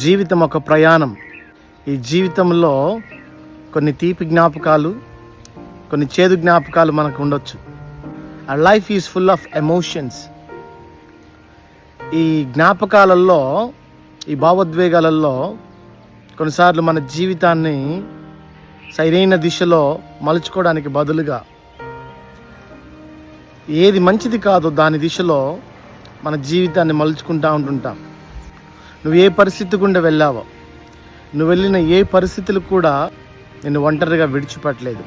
జీవితం ఒక ప్రయాణం. ఈ జీవితంలో కొన్ని తీపి జ్ఞాపకాలు, కొన్ని చేదు జ్ఞాపకాలు మనకు ఉండొచ్చు. ఆ life is full of emotions. ఈ జ్ఞాపకాలలో, ఈ భావోద్వేగాలలో కొన్నిసార్లు మన జీవితాన్ని సరైన దిశలో మలుచుకోవడానికి బదులుగా ఏది మంచిది కాదో దాని దిశలో మన జీవితాన్ని మలుచుకుంటూ ఉంటుంటాం. నువ్వు ఏ పరిస్థితి గుండా వెళ్ళావో, నువ్వు వెళ్ళిన ఏ పరిస్థితులు కూడా నిన్ను ఒంటరిగా విడిచిపెట్టలేదు.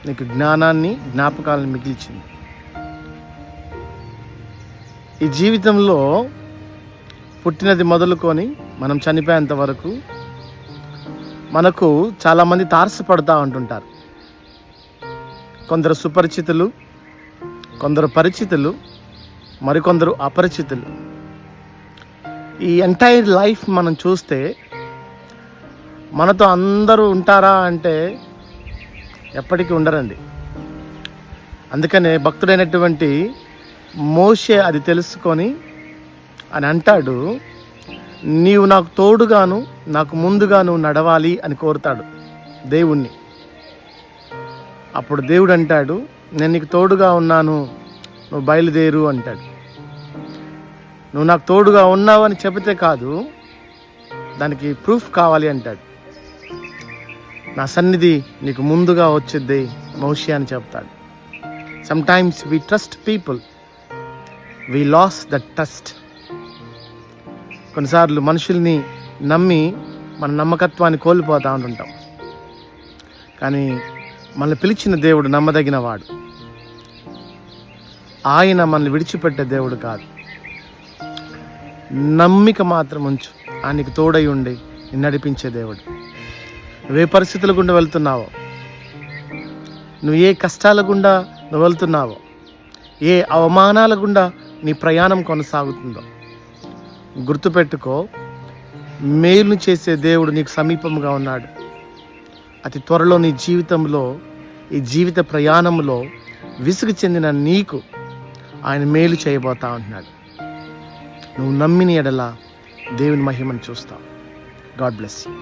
నీకు జ్ఞానాన్ని, జ్ఞాపకాలను మిగిల్చింది. ఈ జీవితంలో పుట్టినది మొదలుకొని మనం చనిపోయేంత వరకు మనకు చాలామంది తారసపడుతూ ఉంటుంటారు. కొందరు సుపరిచితులు, కొందరు పరిచితులు, మరికొందరు అపరిచితులు. ఈ ఎంటైర్ లైఫ్ మనం చూస్తే మనతో అందరూ ఉంటారా అంటే ఎప్పటికీ ఉండరండి. అందుకనే భక్తుడైనటువంటి మోషే అది తెలుసుకొని అని అంటాడు, నీవు నాకు తోడుగాను, నాకు ముందుగాను నడవాలి అని కోరుతాడు దేవుణ్ణి. అప్పుడు దేవుడు అంటాడు, నేను నీకు తోడుగా ఉన్నాను, నువ్వు బయలుదేరు అంటాడు. నువ్వు నాకు తోడుగా ఉన్నావు అని చెబితే కాదు, దానికి ప్రూఫ్ కావాలి అంటాడు. నా సన్నిధి నీకు ముందుగా వచ్చిద్ది మోషే అని చెప్తాడు. Sometimes we trust people, we lose the trust. కొన్నిసార్లు మనుషుల్ని నమ్మి మన నమ్మకత్వాన్ని కోల్పోతూ ఉంటుంటాం. కానీ మనల్ని పిలిచిన దేవుడు నమ్మదగిన వాడు. ఆయన మనల్ని విడిచిపెట్టే దేవుడు కాదు. నమ్మిక మాత్రం ఉంచు, ఆయనకి తోడై ఉండి నిన్ను నడిపించే దేవుడు. నువ్వే పరిస్థితుల గుండా వెళ్తున్నావో, నువ్వు ఏ కష్టాల గుండా నువ్వు వెళ్తున్నావో, ఏ అవమానాల గుండా నీ ప్రయాణం కొనసాగుతుందో గుర్తుపెట్టుకో, మేలును చేసే దేవుడు నీకు సమీపంగా ఉన్నాడు. అతి త్వరలో నీ జీవితంలో, ఈ జీవిత ప్రయాణంలో విసుగు చెందిన నీకు ఆయన మేలు చేయబోతా ఉంటున్నాడు. నువ్వు నమ్మిన ఎడల దేవుని మహిమను చూస్తావు. God bless you.